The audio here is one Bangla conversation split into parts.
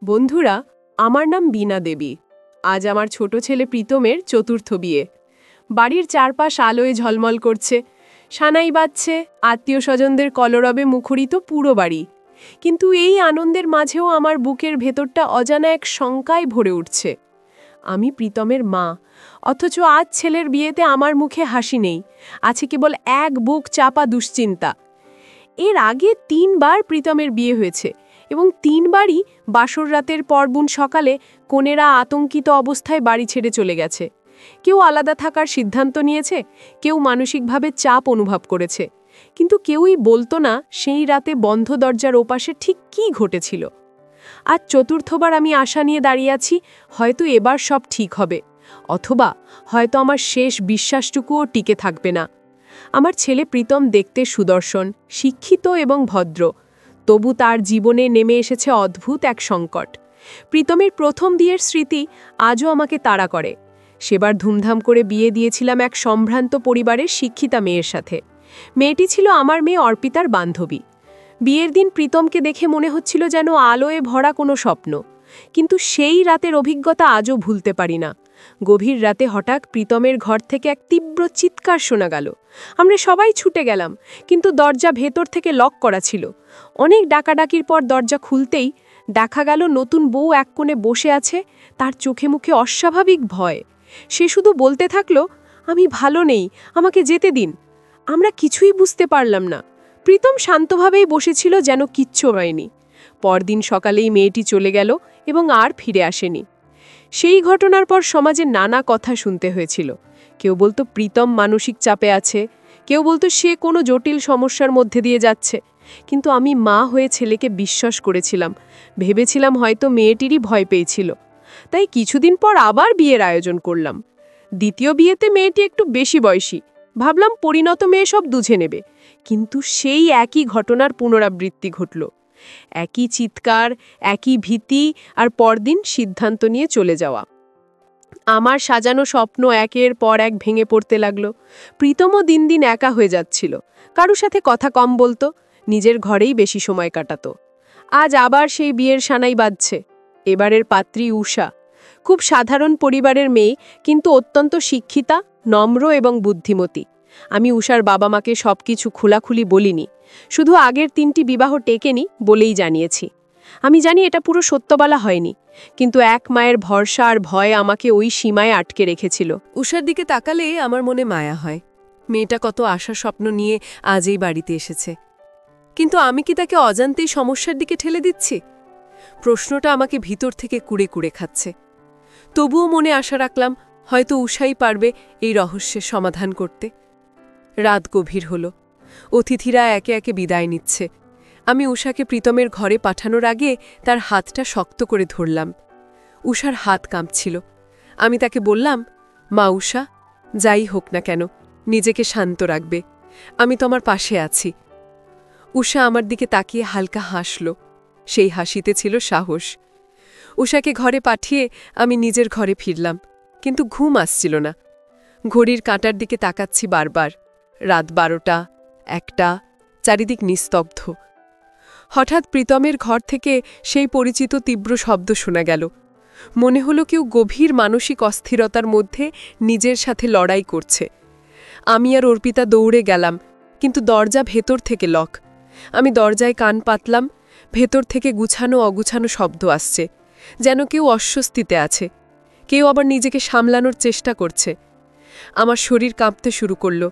বন্ধুরা, আমার নাম বীণা দেবী। আজ আমার ছোট ছেলে প্রীতমের চতুর্থ বিয়ে। বাড়ির চারপাশ আলোয় ঝলমল করছে, সানাই বাজছে, আত্মীয় স্বজনদের কলরবে মুখরিত পুরো বাড়ি। কিন্তু এই আনন্দের মাঝেও আমার বুকের ভেতরটা অজানা এক শঙ্কায় ভরে উঠছে। আমি প্রীতমের মা, অথচ আজ ছেলের বিয়েতে আমার মুখে হাসি নেই, আছে কেবল এক বুক চাপা দুশ্চিন্তা। এর আগে ৩ বার প্রীতমের বিয়ে হয়েছে এবং ৩ বারই বাসর রাতের পরদিন সকালে কনেরা আতঙ্কিত অবস্থায় বাড়ি ছেড়ে চলে গেছে। কেউ আলাদা থাকার সিদ্ধান্ত নিয়েছে, কেউ মানসিকভাবে চাপ অনুভব করেছে, কিন্তু কেউই বলতো না সেই রাতে বন্ধ দরজার ওপাশে ঠিক কী ঘটেছিল। আজ চতুর্থবার আমি আশা নিয়ে দাঁড়িয়ে আছি, হয়তো এবার সব ঠিক হবে, অথবা হয়তো আমার শেষ বিশ্বাসটুকুও টিকে থাকবে না। আমার ছেলে প্রীতম দেখতে সুদর্শন, শিক্ষিত এবং ভদ্র, তবু তার জীবনে নেমে এসেছে অদ্ভুত এক সংকট। প্রীতমের প্রথম বিয়ের স্মৃতি আজও আমাকে তাড়া করে। সেবার ধুমধাম করে বিয়ে দিয়েছিলাম এক সম্ভ্রান্ত পরিবারের শিক্ষিতা মেয়ের সাথে। মেয়েটি ছিল আমার মেয়ে অর্পিতার বান্ধবী। বিয়ের দিন প্রীতমকে দেখে মনে হচ্ছিল যেন আলোয় ভরা কোনো স্বপ্ন, কিন্তু সেই রাতের অভিজ্ঞতা আজও ভুলতে পারি না। গভীর রাতে হঠাৎ প্রীতমের ঘর থেকে এক তীব্র চিৎকার শোনা গেল। আমরা সবাই ছুটে গেলাম, কিন্তু দরজা ভেতর থেকে লক করা ছিল। অনেক ডাকাডাকির পর দরজা খুলতেই দেখা গেল নতুন বউ এক কোণে বসে আছে, তার চোখে মুখে অস্বাভাবিক ভয়। সে শুধু বলতে থাকলো, আমি ভালো নেই, আমাকে যেতে দিন। আমরা কিছুই বুঝতে পারলাম না। প্রীতম শান্তভাবেই বসেছিল, যেন কিচ্ছু হয়নি। পরদিন সকালেই মেয়েটি চলে গেল এবং আর ফিরে আসেনি। সেই ঘটনার পর সমাজে নানা কথা শুনতে হয়েছিল। কেউ বলতো প্রীতম মানসিক চাপে আছে, কেউ বলতো সে কোনো জটিল সমস্যার মধ্যে দিয়ে যাচ্ছে। কিন্তু আমি মা হয়ে ছেলেকে বিশ্বাস করেছিলাম, ভেবেছিলাম হয়তো মেয়েটিরই ভয় পেয়েছিল। তাই কিছুদিন পর আবার বিয়ের আয়োজন করলাম। দ্বিতীয় বিয়েতে মেয়েটি একটু বেশি বয়সী, ভাবলাম পরিণত মেয়ে সব দুঝে নেবে। কিন্তু সেই একই ঘটনার পুনরাবৃত্তি ঘটল। একই চিৎকার, একই ভীতি, আর পরদিন সিদ্ধান্ত নিয়ে চলে যাওয়া। আমার সাজানো স্বপ্ন একের পর এক ভেঙে পড়তে লাগলো। প্রীতমও দিন দিন একা হয়ে যাচ্ছিল, কারোর সাথে কথা কম বলতো, নিজের ঘরেই বেশি সময় কাটাতো। আজ আবার সেই বিয়ের সানাই বাজছে। এবারের পাত্রী উষা, খুব সাধারণ পরিবারের মেয়ে, কিন্তু অত্যন্ত শিক্ষিতা, নম্র এবং বুদ্ধিমতী। আমি উষার বাবা মাকে সবকিছু খোলাখুলি বলিনি, শুধু আগের 3টি বিবাহ টেকেনি বলেই জানিয়েছি। আমি জানি এটা পুরো সত্য বলা হয়নি, কিন্তু এক মায়ের ভরসা আর ভয় আমাকে ওই সীমায় আটকে রেখেছিল। উষার দিকে তাকালে আমার মনে মায়া হয়। মেয়েটা কত আশা স্বপ্ন নিয়ে আজ এই বাড়িতে এসেছে, কিন্তু আমি কি তাকে অজান্তেই সমস্যার দিকে ঠেলে দিচ্ছি? প্রশ্নটা আমাকে ভিতর থেকে কুড়ে কুড়ে খাচ্ছে। তবুও মনে আশা রাখলাম, হয়তো উষাই পারবে এই রহস্যের সমাধান করতে। রাত গভীর হল, অতিথিরা একে একে বিদায় নিচ্ছে। আমি উষাকে প্রীতমের ঘরে পাঠানোর আগে তার হাতটা শক্ত করে ধরলাম। উষার হাত কাঁপছিল। আমি তাকে বললাম, মা উষা, যাই হোক না কেন, নিজেকে শান্ত রাখবে, আমি তোমার পাশে আছি। উষা আমার দিকে তাকিয়ে হালকা হাসল। সেই হাসিতে ছিল সাহস। উষাকে ঘরে পাঠিয়ে আমি নিজের ঘরে ফিরলাম, কিন্তু ঘুম আসছিল না। ঘড়ির কাঁটার দিকে তাকাচ্ছি বারবার। রাত 12টা, 1টা, চারিদিক নিস্তব্ধ। হঠাৎ প্রীতমের ঘর থেকে সেই পরিচিত তীব্র শব্দ শোনা গেল। মনে হলো কেউ গভীর মানসিক অস্থিরতার মধ্যে নিজের সাথে লড়াই করছে। আমি আর অর্পিতা দৌড়ে গেলাম, কিন্তু দরজা ভেতর থেকে লক। আমি দরজায় কান পাতলাম। ভেতর থেকে গুছানো অগুছানো শব্দ আসছে, যেন কেউ অস্বস্তিতে আছে, কেউ আবার নিজেকে সামলানোর চেষ্টা করছে। আমার শরীর কাঁপতে শুরু করল।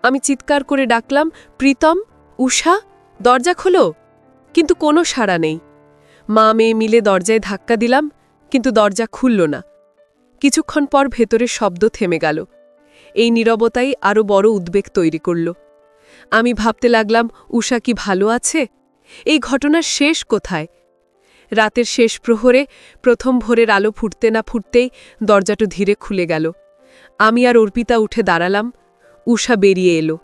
আমি চিৎকার করে ডাকলাম, প্রীতম, উষা, দরজা খোলো। কিন্তু কোনো সাড়া নেই। মা মেয়ে মিলে দরজায় ধাক্কা দিলাম, কিন্তু দরজা খুলল না। কিছুক্ষণ পর ভেতরের শব্দ থেমে গেল। এই নীরবতাই আরও বড় উদ্বেগ তৈরি করল। আমি ভাবতে লাগলাম, উষা কি ভালো আছে? এই ঘটনার শেষ কোথায়? রাতের শেষ প্রহরে প্রথম ভোরের আলো ফুটতে না ফুটতেই দরজাটা ধীরে খুলে গেল। আমি আর অর্পিতা উঠে দাঁড়ালাম। উষা বেরিয়ে এলো।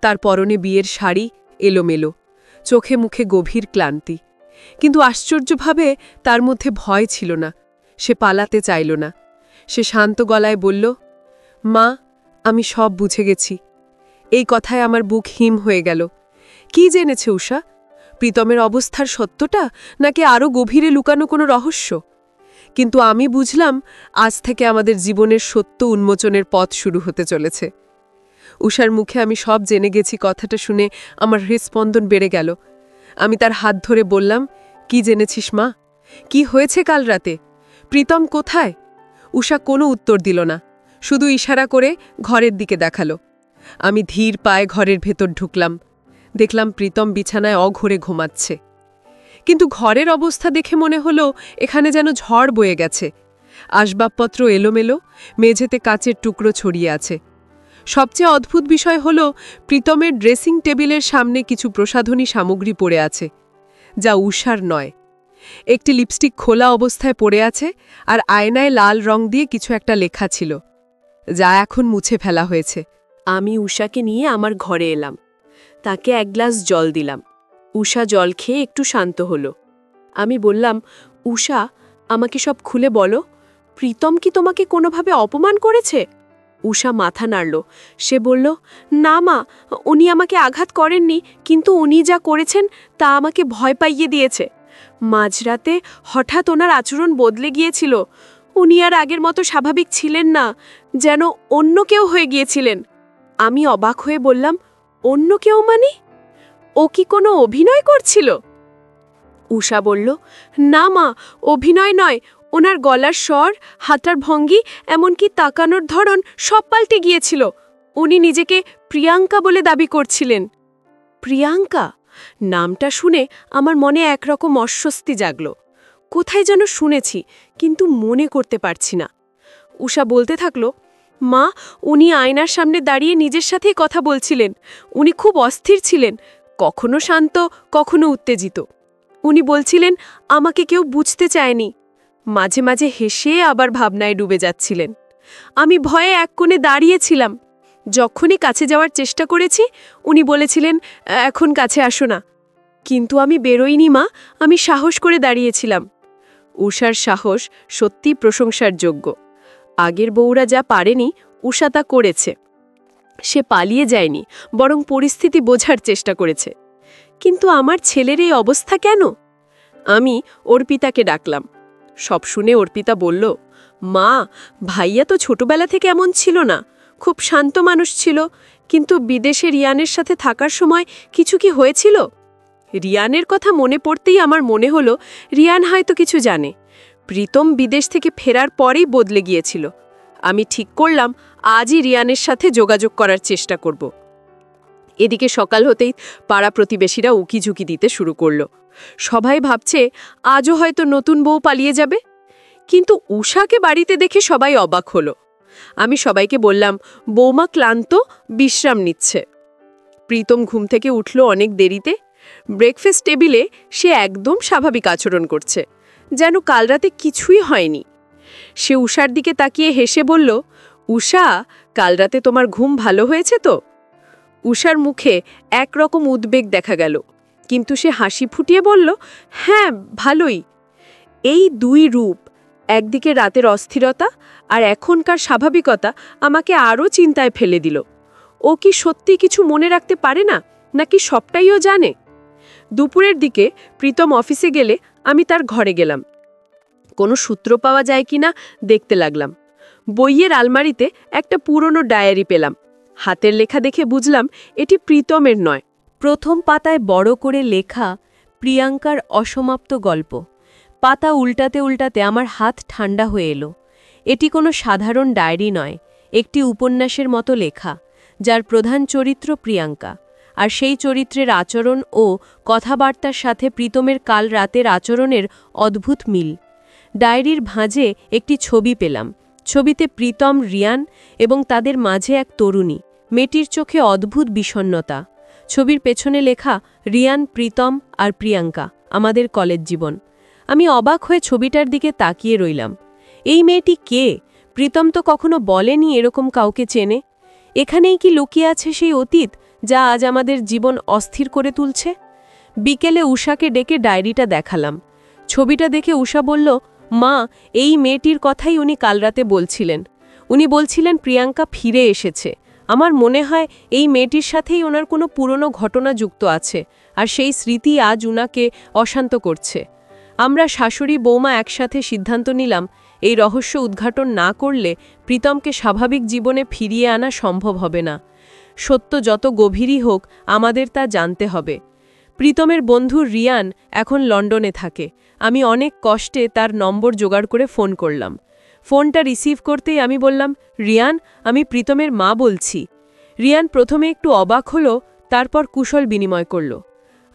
তার পরনে বিয়ের শাড়ি, এলোমেলো, চোখে মুখে গভীর ক্লান্তি। কিন্তু আশ্চর্যভাবে তার মধ্যে ভয় ছিল না। সে পালাতে চাইল না। সে শান্ত গলায় বলল, মা, আমি সব বুঝে গেছি। এই কথায় আমার বুক হিম হয়ে গেল। কি জেনেছে উষা? প্রীতমের অবস্থার সত্যটা নাকি আরও গভীরে লুকানো কোনো রহস্য? কিন্তু আমি বুঝলাম আজ থেকে আমাদের জীবনের সত্য উন্মোচনের পথ শুরু হতে চলেছে। উষার মুখে আমি সব জেনে গেছি কথাটা শুনে আমার হৃৎস্পন্দন বেড়ে গেল। আমি তার হাত ধরে বললাম, কি জেনেছিস মা? কি হয়েছে কাল রাতে? প্রীতম কোথায়? উষা কোনো উত্তর দিল না, শুধু ইশারা করে ঘরের দিকে দেখালো। আমি ধীর পায়ে ঘরের ভেতর ঢুকলাম। দেখলাম প্রীতম বিছানায় অঘোরে ঘুমাচ্ছে। কিন্তু ঘরের অবস্থা দেখে মনে হলো এখানে যেন ঝড় বয়ে গেছে। আসবাবপত্র এলোমেলো, মেঝেতে কাচের টুকরো ছড়িয়ে আছে। সবচেয়ে অদ্ভুত বিষয় হলো প্রীতমের ড্রেসিং টেবিলের সামনে কিছু প্রসাধনী সামগ্রী পড়ে আছে, যা উষার নয়। একটি লিপস্টিক খোলা অবস্থায় পড়ে আছে, আর আয়নায় লাল রং দিয়ে কিছু একটা লেখা ছিল, যা এখন মুছে ফেলা হয়েছে। আমি উষাকে নিয়ে আমার ঘরে এলাম। তাকে এক গ্লাস জল দিলাম। উষা জল খেয়ে একটু শান্ত হলো। আমি বললাম, উষা, আমাকে সব খুলে বলো, প্রীতম কি তোমাকে কোনোভাবে অপমান করেছে? উষা মাথা নাড়ল। সে বলল, না মা, উনি আমাকে আঘাত করেননি, কিন্তু উনি যা করেছেন তা আমাকে ভয় পাইয়ে দিয়েছে। মাঝরাতে হঠাৎ ওনার আচরণ বদলে গিয়েছিল। উনি আর আগের মতো স্বাভাবিক ছিলেন না, যেন অন্য কেউ হয়ে গিয়েছিলেন। আমি অবাক হয়ে বললাম, অন্য কেউ মানে? ও কি কোনো অভিনয় করছিল? উষা বলল, না মা, অভিনয় নয়। ওনার গলার স্বর, হাঁটার ভঙ্গি, এমনকি তাকানোর ধরন সব পাল্টে গিয়েছিল। উনি নিজেকে প্রিয়াঙ্কা বলে দাবি করছিলেন। প্রিয়াঙ্কা নামটা শুনে আমার মনে একরকম অস্বস্তি জাগল। কোথায় যেন শুনেছি, কিন্তু মনে করতে পারছি না। উষা বলতে থাকল, মা, উনি আয়নার সামনে দাঁড়িয়ে নিজের সাথেই কথা বলছিলেন। উনি খুব অস্থির ছিলেন, কখনো শান্ত, কখনো উত্তেজিত। উনি বলছিলেন আমাকে কেউ বুঝতে চায়নি। মাঝে মাঝে হেসে আবার ভাবনায় ডুবে যাচ্ছিলেন। আমি ভয়ে এক কোণে দাঁড়িয়েছিলাম। যখনই কাছে যাওয়ার চেষ্টা করেছি, উনি বলেছিলেন, এখন কাছে আসো না। কিন্তু আমি বেরোইনি মা, আমি সাহস করে দাঁড়িয়েছিলাম। উষার সাহস সত্যি প্রশংসার যোগ্য। আগের বউরা যা পারেনি, উষা তা করেছে। সে পালিয়ে যায়নি, বরং পরিস্থিতি বোঝার চেষ্টা করেছে। কিন্তু আমার ছেলের এই অবস্থা কেন? আমি অর্পিতাকে ডাকলাম। সব শুনে অর্পিতা বলল, মা, ভাইয়া তো ছোটবেলা থেকে এমন ছিল না, খুব শান্ত মানুষ ছিল। কিন্তু বিদেশে রিয়ানের সাথে থাকার সময় কিছু কি হয়েছিল? রিয়ানের কথা মনে পড়তেই আমার মনে হলো রিয়ান হয়তো কিছু জানে। প্রীতম বিদেশ থেকে ফেরার পরেই বদলে গিয়েছিল। আমি ঠিক করলাম আজই রিয়ানের সাথে যোগাযোগ করার চেষ্টা করব। এদিকে সকাল হতেই পাড়া প্রতিবেশীরা উকিঝুঁকি দিতে শুরু করল। সবাই ভাবছে আজও হয়তো নতুন বউ পালিয়ে যাবে। কিন্তু উষাকে বাড়িতে দেখে সবাই অবাক হলো। আমি সবাইকে বললাম, বৌমা ক্লান্ত, বিশ্রাম নিচ্ছে। প্রীতম ঘুম থেকে উঠল অনেক দেরিতে। ব্রেকফাস্ট টেবিলে সে একদম স্বাভাবিক আচরণ করছে, যেন কাল রাতে কিছুই হয়নি। সে উষার দিকে তাকিয়ে হেসে বলল, উষা, কাল রাতে তোমার ঘুম ভালো হয়েছে তো? উষার মুখে একরকম উদ্বেগ দেখা গেল, কিন্তু সে হাসি ফুটিয়ে বলল, হ্যাঁ, ভালোই। এই দুই রূপ, একদিকে রাতের অস্থিরতা আর এখনকার স্বাভাবিকতা, আমাকে আরও চিন্তায় ফেলে দিল। ও কি সত্যি কিছু মনে রাখতে পারে না, নাকি সবটাই ও জানে? দুপুরের দিকে প্রীতম অফিসে গেলে আমি তার ঘরে গেলাম। কোনো সূত্র পাওয়া যায় কিনা দেখতে লাগলাম। বইয়ের আলমারিতে একটা পুরনো ডায়েরি পেলাম। হাতের লেখা দেখে বুঝলাম এটি প্রীতমের নয়। প্রথম পাতায় বড় করে লেখা, প্রিয়াঙ্কার অসমাপ্ত গল্প। পাতা উল্টাতে উল্টাতে আমার হাত ঠান্ডা হয়ে এলো। এটি কোনো সাধারণ ডায়েরি নয়, একটি উপন্যাসের মতো লেখা, যার প্রধান চরিত্র প্রিয়াঙ্কা, আর সেই চরিত্রের আচরণ ও কথাবার্তার সাথে প্রীতমের কাল রাতের আচরণের অদ্ভুত মিল। ডায়েরির ভাঁজে একটি ছবি পেলাম। ছবিতে প্রীতম, রিয়ান এবং তাদের মাঝে এক তরুণী। মেয়েটির চোখে অদ্ভুত বিষণ্ণতা। ছবির পেছনে লেখা, রিয়ান, প্রীতম আর প্রিয়াঙ্কা, আমাদের কলেজ জীবন। আমি অবাক হয়ে ছবিটার দিকে তাকিয়ে রইলাম। এই মেয়েটি কে? প্রীতম তো কখনো বলেনি এরকম কাউকে চেনে। এখানেই কি লুকিয়ে আছে সেই অতীত, যা আজ আমাদের জীবন অস্থির করে তুলছে? বিকেলে উষাকে ডেকে ডায়েরিটা দেখালাম। ছবিটা দেখে উষা বলল, মা, এই মেয়েটির কথাই উনি কাল রাতে বলছিলেন। উনি বলছিলেন প্রিয়াঙ্কা ফিরে এসেছে, আমার মনে হয় এই মেয়েটির সাথেই ওনার কোনো পুরনো ঘটনা যুক্ত আছে, আর সেই স্মৃতি আজ উনাকে অশান্ত করছে। আমরা শাশুড়ি বৌমা একসাথে সিদ্ধান্ত নিলাম, এই রহস্য উদ্ঘাটন না করলে প্রীতমকে স্বাভাবিক জীবনে ফিরিয়ে আনা সম্ভব হবে না। সত্য যত গভীরই হোক, আমাদের তা জানতে হবে। প্রীতমের বন্ধু রিয়ান এখন লন্ডনে থাকে। আমি অনেক কষ্টে তার নম্বর জোগাড় করে ফোন করলাম। ফোনটা রিসিভ করতেই আমি বললাম, রিয়ান, আমি প্রীতমের মা বলছি। রিয়ান প্রথমে একটু অবাক হলো, তারপর কুশল বিনিময় করল।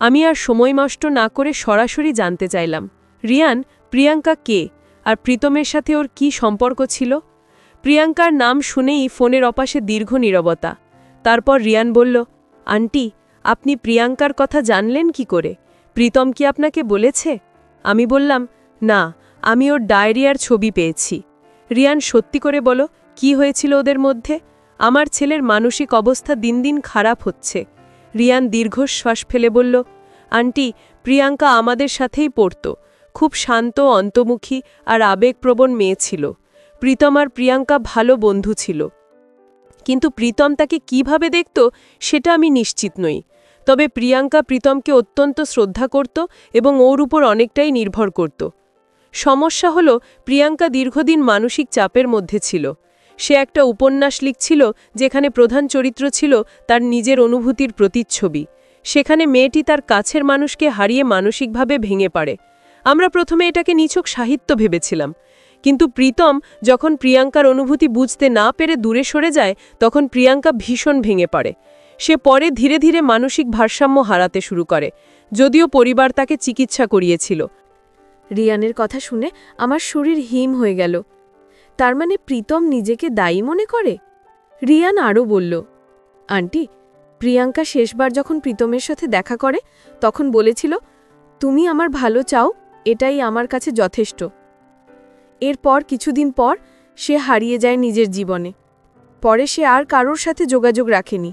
আমি আর সময় নষ্ট না করে সরাসরি জানতে চাইলাম, রিয়ান, প্রিয়াঙ্কা কে, আর প্রীতমের সাথে ওর কি সম্পর্ক ছিল? প্রিয়াঙ্কার নাম শুনেই ফোনের অপাশে দীর্ঘ নীরবতা। তারপর রিয়ান বলল, আন্টি, আপনি প্রিয়াঙ্কার কথা জানলেন কি করে? প্রীতম কি আপনাকে বলেছে? আমি বললাম, না, আমি ওর ডায়েরিয়ার ছবি পেয়েছি। রিয়ান, সত্যি করে বলো, কি হয়েছিল ওদের মধ্যে? আমার ছেলের মানসিক অবস্থা দিন দিন খারাপ হচ্ছে। রিয়ান দীর্ঘশ্বাস ফেলে বলল, আন্টি, প্রিয়াঙ্কা আমাদের সাথেই পড়ত। খুব শান্ত, অন্তর্মুখী আর আবেগপ্রবণ মেয়ে ছিল। প্রীতম আর প্রিয়াঙ্কা ভালো বন্ধু ছিল, কিন্তু প্রীতম তাকে কিভাবে দেখত সেটা আমি নিশ্চিত নই। তবে প্রিয়াঙ্কা প্রীতমকে অত্যন্ত শ্রদ্ধা করত এবং ওর উপর অনেকটাই নির্ভর করত। সমস্যা হলো, প্রিয়াঙ্কা দীর্ঘদিন মানসিক চাপের মধ্যে ছিল। সে একটা উপন্যাস লিখছিল যেখানে প্রধান চরিত্র ছিল তার নিজের অনুভূতির প্রতিচ্ছবি। সেখানে মেয়েটি তার কাছের মানুষকে হারিয়ে মানসিকভাবে ভেঙে পড়ে। আমরা প্রথমে এটাকে নিছক সাহিত্য ভেবেছিলাম, কিন্তু প্রীতম যখন প্রিয়াঙ্কার অনুভূতি বুঝতে না পেরে দূরে সরে যায়, তখন প্রিয়াঙ্কা ভীষণ ভেঙে পড়ে। সে পরে ধীরে ধীরে মানসিক ভারসাম্য হারাতে শুরু করে, যদিও পরিবার তাকে চিকিৎসা করিয়েছিল। রিয়ানের কথা শুনে আমার শরীর হিম হয়ে গেল। তার মানে প্রীতম নিজেকে দায়ী মনে করে? রিয়ান আরও বলল, আন্টি, প্রিয়াঙ্কা শেষবার যখন প্রীতমের সাথে দেখা করে তখন বলেছিল, তুমি আমার ভালো চাও, এটাই আমার কাছে যথেষ্ট। এরপর কিছুদিন পর সে হারিয়ে যায় নিজের জীবনে। পরে সে আর কারোর সাথে যোগাযোগ রাখেনি,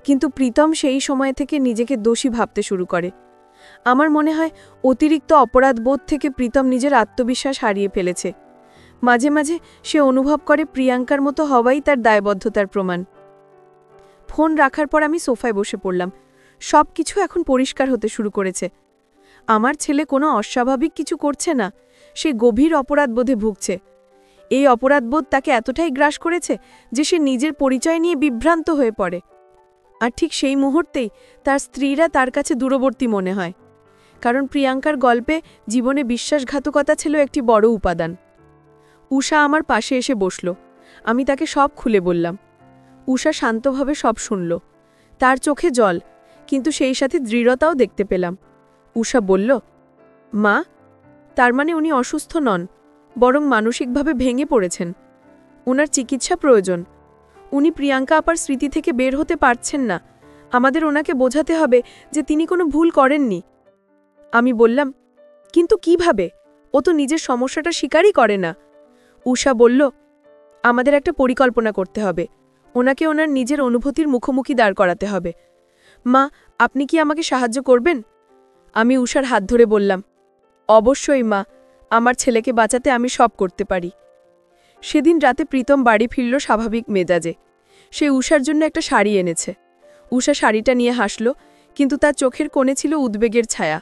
কিন্তু প্রীতম সেই সময় থেকে নিজেকে দোষী ভাবতে শুরু করে। আমার মনে হয় অতিরিক্ত অপরাধবোধ থেকে প্রীতম নিজের আত্মবিশ্বাস হারিয়ে ফেলেছে। মাঝে মাঝে সে অনুভব করে প্রিয়াঙ্কার মতো হওয়াই তার দায়বদ্ধতার প্রমাণ। ফোন রাখার পর আমি সোফায় বসে পড়লাম। সব কিছু এখন পরিষ্কার হতে শুরু করেছে। আমার ছেলে কোনো অস্বাভাবিক কিছু করছে না, সে গভীর অপরাধবোধে ভুগছে। এই অপরাধবোধ তাকে এতটাই গ্রাস করেছে যে সে নিজের পরিচয় নিয়ে বিভ্রান্ত হয়ে পড়ে। আর ঠিক সেই মুহূর্তেই তার স্ত্রীরা তার কাছে দূরবর্তী মনে হয়, কারণ প্রিয়াঙ্কার গল্পে জীবনে বিশ্বাসঘাতকতা ছিল একটি বড় উপাদান। উষা আমার পাশে এসে বসল। আমি তাকে সব খুলে বললাম। উষা শান্তভাবে সব শুনল। তার চোখে জল, কিন্তু সেই সাথে দৃঢ়তাও দেখতে পেলাম। উষা বলল, মা, তার মানে উনি অসুস্থ নন, বরং মানসিকভাবে ভেঙে পড়েছেন। ওনার চিকিৎসা প্রয়োজন। উনি প্রিয়াঙ্কা আপার স্মৃতি থেকে বের হতে পারছেন না। আমাদের ওনাকে বোঝাতে হবে যে তিনি কোনো ভুল করেননি। আমি বললাম, কিন্তু কিভাবে? ও তো নিজের সমস্যাটা স্বীকারই করে না। উষা বলল, আমাদের একটা পরিকল্পনা করতে হবে। ওনাকে ওনার নিজের অনুভূতির মুখোমুখি দাঁড় করাতে হবে। মা, আপনি কি আমাকে সাহায্য করবেন? আমি উষার হাত ধরে বললাম, অবশ্যই মা, আমার ছেলেকে বাঁচাতে আমি সব করতে পারি। সেদিন রাতে প্রীতম বাড়ি ফিরল স্বাভাবিক মেজাজে। সে উষার জন্য একটা শাড়ি এনেছে। উষা শাড়িটা নিয়ে হাসল, কিন্তু তার চোখের কোণে ছিল উদ্বেগের ছায়া।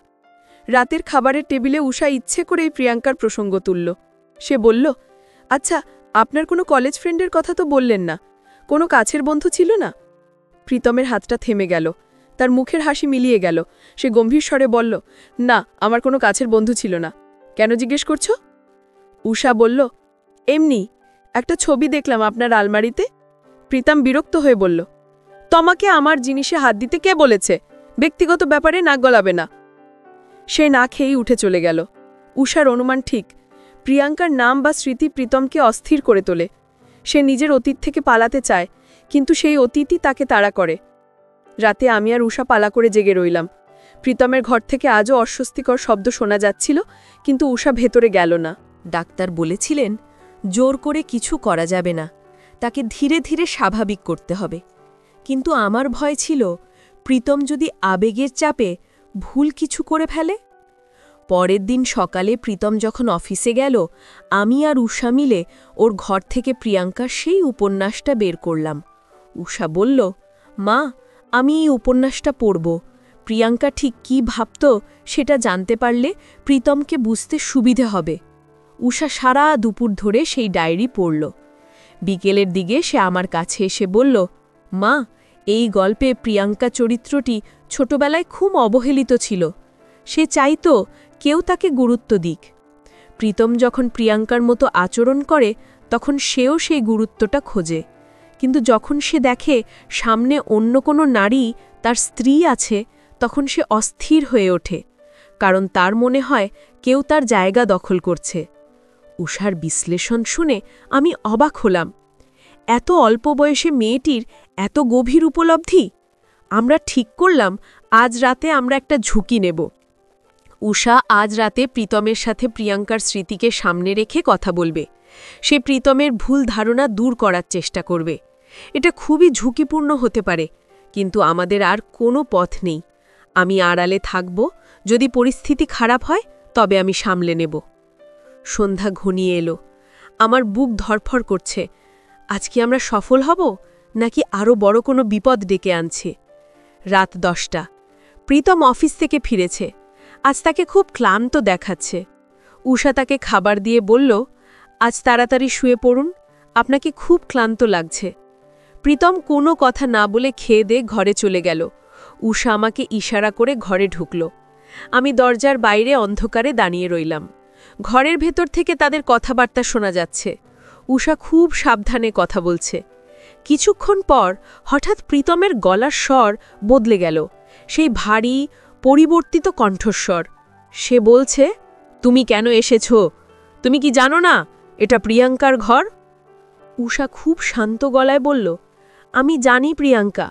রাতের খাবারের টেবিলে উষা ইচ্ছে করেই প্রিয়াঙ্কার প্রসঙ্গ তুলল। সে বলল, আচ্ছা, আপনার কোনো কলেজ ফ্রেন্ডের কথা তো বললেন না, কোনো কাছের বন্ধু ছিল না? প্রীতমের হাতটা থেমে গেল, তার মুখের হাসি মিলিয়ে গেল। সে গম্ভীর স্বরে বলল, না, আমার কোনো কাছের বন্ধু ছিল না। কেন জিজ্ঞেস করছো? উষা বলল, এমনি একটা ছবি দেখলাম আপনার আলমারিতে। প্রীতম বিরক্ত হয়ে বলল, তোমাকে আমার জিনিসে হাত দিতে কে বলেছে? ব্যক্তিগত ব্যাপারে নাক গলাবে না। সে না খেয়েই উঠে চলে গেল। উষার অনুমান ঠিক, প্রিয়াঙ্কার নাম বা স্মৃতি প্রীতমকে অস্থির করে তোলে। সে নিজের অতীত থেকে পালাতে চায়, কিন্তু সেই অতীতই তাকে তাড়া করে। রাতে আমি আর উষা পালা করে জেগে রইলাম। প্রীতমের ঘর থেকে আজও অস্বস্তিকর শব্দ শোনা যাচ্ছিল, কিন্তু উষা ভেতরে গেল না। ডাক্তার বলেছিলেন, জোর করে কিছু করা যাবে না, তাকে ধীরে ধীরে স্বাভাবিক করতে হবে। কিন্তু আমার ভয় ছিল, প্রীতম যদি আবেগের চাপে ভুল কিছু করে ফেলে। পরের দিন সকালে প্রীতম যখন অফিসে গেল, আমি আর উষা মিলে ওর ঘর থেকে প্রিয়াঙ্কার সেই উপন্যাসটা বের করলাম। উষা বলল, মা, আমি এই উপন্যাসটা পড়ব। প্রিয়াঙ্কা ঠিক কী ভাবত সেটা জানতে পারলে প্রীতমকে বুঝতে সুবিধে হবে। উষা সারা দুপুর ধরে সেই ডায়েরি পড়ল। বিকেলের দিকে সে আমার কাছে এসে বলল, মা, এই গল্পে প্রিয়াঙ্কা চরিত্রটি ছোটবেলায় খুব অবহেলিত ছিল। সে চাইত কেউ তাকে গুরুত্ব দিক। প্রীতম যখন প্রিয়াঙ্কার মতো আচরণ করে তখন সেও সেই গুরুত্বটা খোঁজে, কিন্তু যখন সে দেখে সামনে অন্য কোনো নারী, তার স্ত্রী আছে, তখন সে অস্থির হয়ে ওঠে, কারণ তার মনে হয় কেউ তার জায়গা দখল করছে। উষার বিশ্লেষণ শুনে আমি অবাক হলাম। এত অল্প বয়সে মেয়েটির এত গভীর উপলব্ধি! আমরা ঠিক করলাম আজ রাতে আমরা একটা ঝুঁকি নেব। উষা আজ রাতে প্রীতমের সাথে প্রিয়াঙ্কার স্মৃতিকে সামনে রেখে কথা বলবে। সে প্রীতমের ভুল ধারণা দূর করার চেষ্টা করবে। এটা খুবই ঝুঁকিপূর্ণ হতে পারে, কিন্তু আমাদের আর কোনো পথ নেই। আমি আড়ালে থাকব, যদি পরিস্থিতি খারাপ হয় তবে আমি সামলে নেব। সন্ধ্যা ঘনিয়ে এলো। আমার বুক ধরফর করছে। আজ কি আমরা সফল হব, নাকি আরও বড় কোনো বিপদ ডেকে আনছে? রাত 10টা। প্রীতম অফিস থেকে ফিরেছে। আজ তাকে খুব ক্লান্ত দেখাচ্ছে। উষা তাকে খাবার দিয়ে বলল, আজ তাড়াতাড়ি শুয়ে পড়ুন, আপনাকে খুব ক্লান্ত লাগছে। প্রীতম কোনো কথা না বলে খেয়ে দিয়ে ঘরে চলে গেল। উষা আমাকে ইশারা করে ঘরে ঢুকল। আমি দরজার বাইরে অন্ধকারে দাঁড়িয়ে রইলাম। ঘরের ভেতর থেকে তাদের কথাবার্তা শোনা যাচ্ছে। উষা খুব সাবধানে কথা বলছে। কিছুক্ষণ পর হঠাৎ প্রীতমের গলার স্বর বদলে গেল, সেই ভারী পরিবর্তিত কণ্ঠস্বর। সে বলছে, তুমি কেন এসেছ? তুমি কি জানো না এটা প্রিয়াঙ্কার ঘর? উষা খুব শান্ত গলায় বলল, আমি জানি প্রিয়াঙ্কা,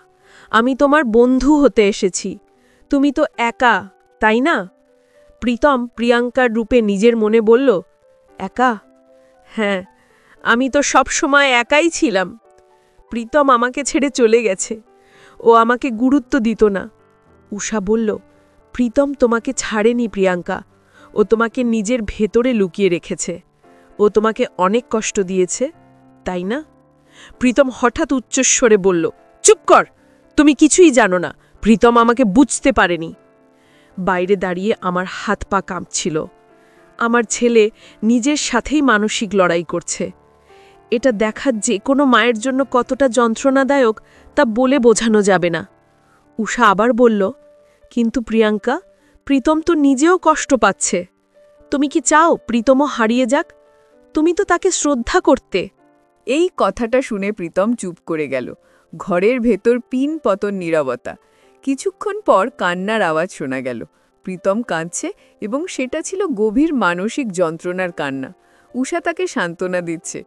আমি তোমার বন্ধু হতে এসেছি। তুমি তো একা, তাই না? প্রীতম প্রিয়াঙ্কার রূপে নিজের মনে বলল, একা? হ্যাঁ, আমি তো সব সময় একাই ছিলাম। প্রীতম আমাকে ছেড়ে চলে গেছে। ও আমাকে গুরুত্ব দিত না। উষা বলল, প্রীতম তোমাকে ছাড়েনি প্রিয়াঙ্কা, ও তোমাকে নিজের ভেতরে লুকিয়ে রেখেছে। ও তোমাকে অনেক কষ্ট দিয়েছে, তাই না? প্রীতম হঠাৎ উচ্চস্বরে বলল, চুপ কর, তুমি কিছুই জানো না। প্রীতম আমাকে বুঝতে পারেনি। বাইরে দাঁড়িয়ে আমার হাত পা কাঁপছিল। আমার ছেলে নিজের সাথেই মানসিক লড়াই করছে। এটা দেখা যে কোনো মায়ের জন্য কতটা যন্ত্রণাদায়ক তা বলে বোঝানো যাবে না। উষা আবার বলল, কিন্তু প্রিয়াঙ্কা, প্রীতম তো নিজেও কষ্ট পাচ্ছে। তুমি কি চাও প্রীতমও হারিয়ে যাক? তুমি তো তাকে শ্রদ্ধা করতে। এই কথাটা শুনে প্রীতম চুপ করে গেল। ঘরের ভেতর পিন পতন নীরবতা। কিছুক্ষণ পর কান্নার আওয়াজ শোনা গেল। প্রীতম কাঁদছে, এবং সেটা ছিল গভীর মানসিক যন্ত্রণার কান্না। উষা তাকে সান্ত্বনা দিচ্ছে,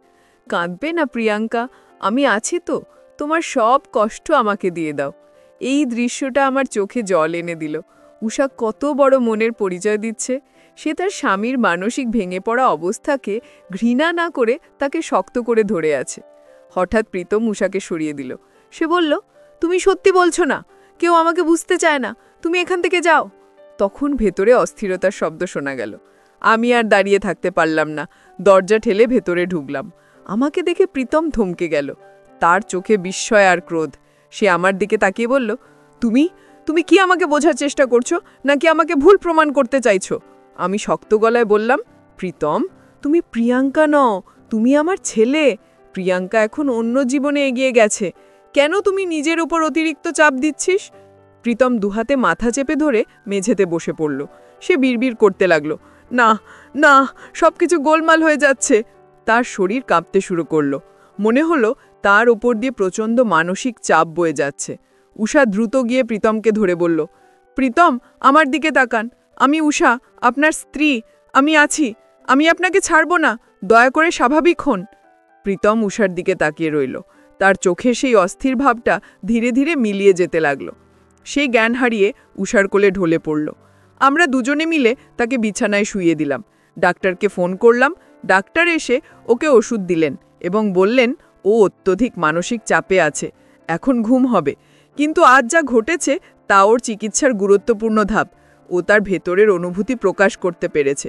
কাঁদবে না প্রিয়াঙ্কা, আমি আছি তো, তোমার সব কষ্ট আমাকে দিয়ে দাও। এই দৃশ্যটা আমার চোখে জল এনে দিল। উষা কত বড় মনের পরিচয় দিচ্ছে। সে তার স্বামীর মানসিক ভেঙে পড়া অবস্থাকে ঘৃণা না করে তাকে শক্ত করে ধরে আছে। হঠাৎ প্রীতম উষাকে সরিয়ে দিল। সে বলল, তুমি সত্যি বলছো না? কেউ আমাকে বুঝতে চায় না, তুমি এখান থেকে যাও। তখন ভেতরে অস্থিরতার শব্দ শোনা গেল। আমি আর দাঁড়িয়ে থাকতে পারলাম না, দরজা ঠেলে ভেতরে ঢুকলাম। আমাকে দেখে প্রীতম থমকে গেল। তার চোখে বিস্ময় আর ক্রোধ। সে আমার দিকে তাকিয়ে বলল, তুমি তুমি কি আমাকে বোঝার চেষ্টা করছো, নাকি আমাকে ভুল প্রমাণ করতে চাইছো? আমি শক্ত গলায় বললাম, প্রীতম, তুমি প্রিয়াঙ্কা নও, তুমি আমার ছেলে। প্রিয়াঙ্কা এখন অন্য জীবনে এগিয়ে গেছে। কেন তুমি নিজের উপর অতিরিক্ত চাপ দিচ্ছিস? প্রীতম দুহাতে মাথা চেপে ধরে মেঝেতে বসে পড়ল। সে বিড়বিড় করতে লাগলো, না না, সবকিছু গোলমাল হয়ে যাচ্ছে। তার শরীর কাঁপতে শুরু করলো। মনে হলো তার ওপর দিয়ে প্রচণ্ড মানসিক চাপ বয়ে যাচ্ছে। উষা দ্রুত গিয়ে প্রীতমকে ধরে বলল, প্রীতম, আমার দিকে তাকান। আমি উষা, আপনার স্ত্রী। আমি আছি, আমি আপনাকে ছাড়ব না। দয়া করে স্বাভাবিক হন। প্রীতম উষার দিকে তাকিয়ে রইল। তার চোখে সেই অস্থির ভাবটা ধীরে ধীরে মিলিয়ে যেতে লাগল। সেই জ্ঞান হারিয়ে উষার কোলে ঢলে পড়ল। আমরা দুজনে মিলে তাকে বিছানায় শুইয়ে দিলাম। ডাক্তারকে ফোন করলাম। ডাক্তার এসে ওকে ওষুধ দিলেন এবং বললেন ও অত্যধিক মানসিক চাপে আছে, এখন ঘুম হবে। কিন্তু আজ যা ঘটেছে তা ওর চিকিৎসার গুরুত্বপূর্ণ ধাপ। ও তার ভেতরের অনুভূতি প্রকাশ করতে পেরেছে।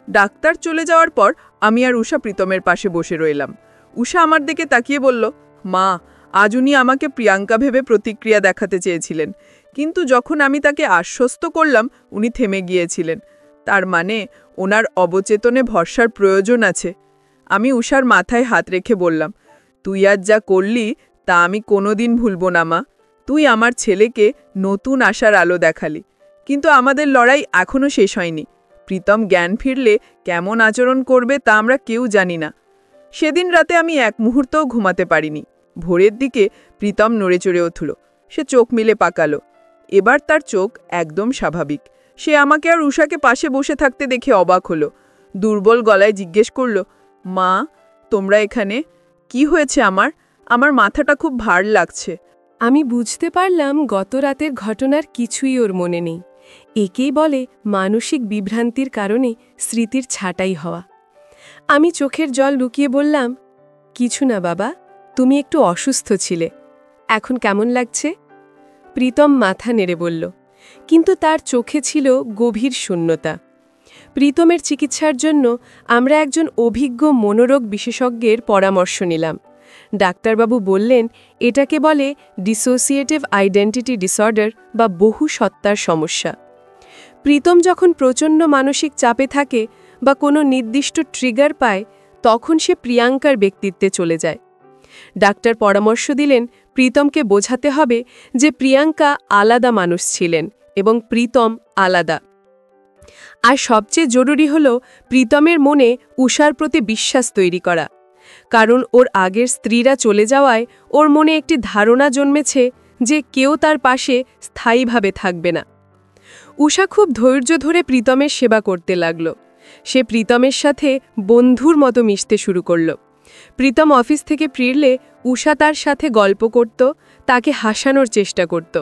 ডাক্তার চলে যাওয়ার পর আমি আর উষা প্রীতমের পাশে বসে রইলাম। উষা আমার দিকে তাকিয়ে বলল, মা, আজ উনি আমাকে প্রিয়াঙ্কা ভেবে প্রতিক্রিয়া দেখাতে চেয়েছিলেন, কিন্তু যখন আমি তাকে আশ্বস্ত করলাম উনি থেমে গিয়েছিলেন। তার মানে ওনার অবচেতনে ভরসার প্রয়োজন আছে। আমি উষার মাথায় হাত রেখে বললাম, তুই আজ যা করলি তা আমি কোনোদিন ভুলব না মা। তুই আমার ছেলেকে নতুন আশার আলো দেখালি। কিন্তু আমাদের লড়াই এখনও শেষ হয়নি। প্রীতম জ্ঞান ফিরলে কেমন আচরণ করবে তা আমরা কেউ জানি না। সেদিন রাতে আমি এক মুহূর্তও ঘুমাতে পারিনি। ভোরের দিকে প্রীতম নড়ে চড়ে উঠল। সে চোখ মিলে পাকালো। এবার তার চোখ একদম স্বাভাবিক। সে আমাকে আর উষাকে পাশে বসে থাকতে দেখে অবাক হলো। দুর্বল গলায় জিজ্ঞেস করল, মা, তোমরা এখানে? কি হয়েছে আমার? আমার মাথাটা খুব ভার লাগছে। আমি বুঝতে পারলাম গত রাতের ঘটনার কিছুই ওর মনে নেই। একেই বলে মানসিক বিভ্রান্তির কারণে স্মৃতির ছাঁটাই হওয়া। আমি চোখের জল লুকিয়ে বললাম, কিছু না বাবা, তুমি একটু অসুস্থ ছিলে। এখন কেমন লাগছে? প্রীতম মাথা নেড়ে বলল, কিন্তু তার চোখে ছিল গভীর শূন্যতা। প্রীতমের চিকিৎসার জন্য আমরা একজন অভিজ্ঞ মনোরোগ বিশেষজ্ঞের পরামর্শ নিলাম। ডাক্তারবাবু বললেন, এটাকে বলে ডিসোসিয়েটিভ আইডেন্টিটি ডিসঅর্ডার বা বহু সত্তার সমস্যা। প্রীতম যখন প্রচণ্ড মানসিক চাপে থাকে বা কোনো নির্দিষ্ট ট্রিগার পায়, তখন সে প্রিয়াঙ্কার ব্যক্তিত্বে চলে যায়। ডাক্তার পরামর্শ দিলেন প্রীতমকে বোঝাতে হবে যে প্রিয়াঙ্কা আলাদা মানুষ ছিলেন এবং প্রীতম আলাদা। আর সবচেয়ে জরুরি হল প্রীতমের মনে উষার প্রতি বিশ্বাস তৈরি করা, কারণ ওর আগের স্ত্রীরা চলে যাওয়ায় ওর মনে একটি ধারণা জন্মেছে যে কেউ তার পাশে স্থায়ীভাবে থাকবে না। উষা খুব ধৈর্য ধরে প্রীতমের সেবা করতে লাগল। সে প্রীতমের সাথে বন্ধুর মতো মিশতে শুরু করল। প্রীতম অফিস থেকে ফিরলে উষা তার সাথে গল্প করত, তাকে হাসানোর চেষ্টা করত।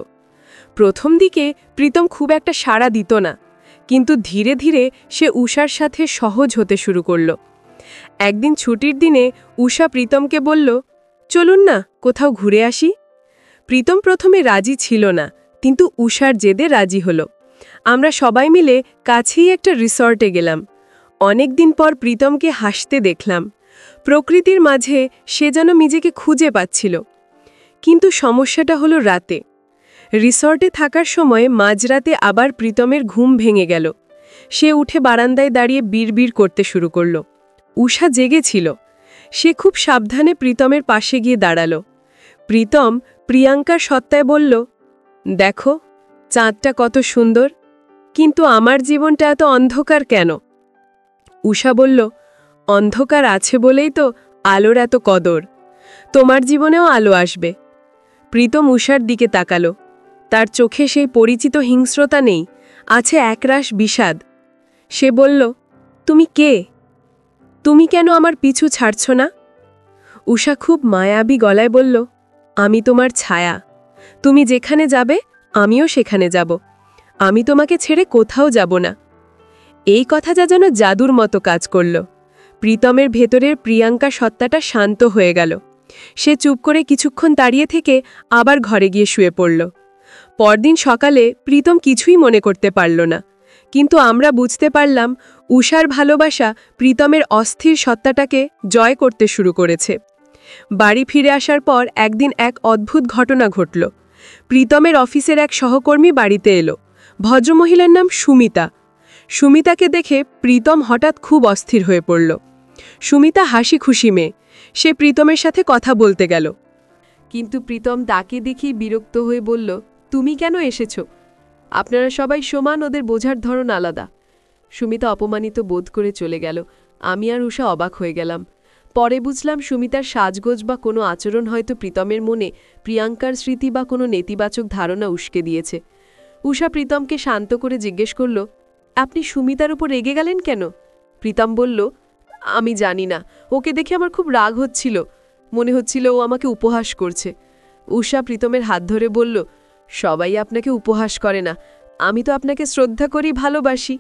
প্রথম দিকে প্রীতম খুব একটা সাড়া দিত না, কিন্তু ধীরে ধীরে সে উষার সাথে সহজ হতে শুরু করল। একদিন ছুটির দিনে উষা প্রীতমকে বলল, চলুন না কোথাও ঘুরে আসি। প্রীতম প্রথমে রাজি ছিল না, কিন্তু উষার জেদে রাজি হল। আমরা সবাই মিলে কাছেই একটা রিসর্টে গেলাম। অনেক দিন পর প্রীতমকে হাসতে দেখলাম। প্রকৃতির মাঝে সে যেন নিজেকে খুঁজে পাচ্ছিল। কিন্তু সমস্যাটা হলো রাতে। রিসর্টে থাকার সময় মাঝরাতে আবার প্রীতমের ঘুম ভেঙে গেল। সে উঠে বারান্দায় দাঁড়িয়ে বিড়বিড় করতে শুরু করল। উষা জেগেছিল। সে খুব সাবধানে প্রীতমের পাশে গিয়ে দাঁড়াল। প্রীতম প্রিয়াঙ্কার সত্তায় বলল, দেখো, চাঁদটা কত সুন্দর, কিন্তু আমার জীবনটা এত অন্ধকার কেন? উষা বলল, অন্ধকার আছে বলেই তো আলোর এত কদর। তোমার জীবনেও আলো আসবে। প্রীতম উষার দিকে তাকালো। তার চোখে সেই পরিচিত হিংস্রতা নেই, আছে একরাশ বিষাদ। সে বলল, তুমি কে? তুমি কেন আমার পিছু ছাড়ছ না? উষা খুব মায়াবী গলায় বলল, আমি তোমার ছায়া। তুমি যেখানে যাবে আমিও সেখানে যাব। আমি তোমাকে ছেড়ে কোথাও যাব না। এই কথা যেন জাদুর মতো কাজ করল। প্রীতমের ভেতরের প্রিয়াঙ্কা সত্তাটা শান্ত হয়ে গেল। সে চুপ করে কিছুক্ষণ দাঁড়িয়ে থেকে আবার ঘরে গিয়ে শুয়ে পড়ল। পরদিন সকালে প্রীতম কিছুই মনে করতে পারল না, কিন্তু আমরা বুঝতে পারলাম উষার ভালোবাসা প্রীতমের অস্থির সত্তাটাকে জয় করতে শুরু করেছে। বাড়ি ফিরে আসার পর একদিন এক অদ্ভুত ঘটনা ঘটল। প্রীতমের অফিসের এক সহকর্মী বাড়িতে এলো। ভদ্রমহিলার নাম সুমিতা। সুমিতাকে দেখে প্রীতম হঠাৎ খুব অস্থির হয়ে পড়ল। সুমিতা হাসি খুশি মেয়ে। সে প্রীতমের সাথে কথা বলতে গেল, কিন্তু প্রীতম তাকে দেখেই বিরক্ত হয়ে বলল, তুমি কেন এসেছ? আপনারা সবাই সমান, ওদের বোঝার ধরন আলাদা। সুমিতা অপমানিত বোধ করে চলে গেল। আমি আর উষা অবাক হয়ে গেলাম। পরে বুঝলাম সুমিতার সাজগোজ বা কোনো আচরণ হয়তো প্রীতমের মনে প্রিয়াঙ্কার স্মৃতি বা কোনো নেতিবাচক ধারণা উস্কে দিয়েছে। উষা প্রীতমকে শান্ত করে জিজ্ঞেস করল, আপনি সুমিতার উপর রেগে গেলেন কেন? প্রীতম বলল, আমি জানি না, ওকে দেখে আমার খুব রাগ হচ্ছিল। মনে হচ্ছিল ও আমাকে উপহাস করছে। উষা প্রীতমের হাত ধরে বলল, সবাই আপনাকে উপহাস করে না, আমি তো আপনাকে শ্রদ্ধা করি, ভালোবাসি।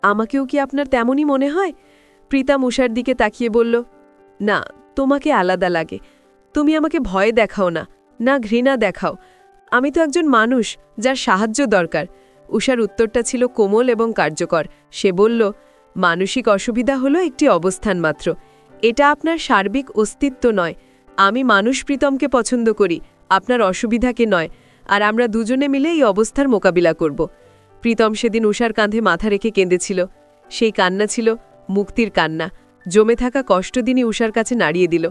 আমাকেও কি আপনার তেমনই মনে হয়? প্রীতম উষার দিকে তাকিয়ে বলল, না, তোমাকে আলাদা লাগে। তুমি আমাকে ভয় দেখাও না, না ঘৃণা দেখাও। আমি তো একজন মানুষ যার সাহায্য দরকার। উষার উত্তরটা ছিল কোমল এবং কার্যকর। সে বলল, মানসিক অসুবিধা হলো একটি অবস্থান মাত্র। এটা আপনার সার্বিক অস্তিত্ব নয়। আমি মানুষ প্রীতমকে পছন্দ করি, আপনার অসুবিধাকে নয়, আর আমরা দুজনে মিলে এই অবস্থার মোকাবিলা করব। প্রীতম সেদিন উষার কাঁধে মাথা রেখে কেঁদেছিল। সেই কান্না ছিল মুক্তির কান্না। জমে থাকা কষ্টদিনই উষার কাছে নাড়িয়ে দিল।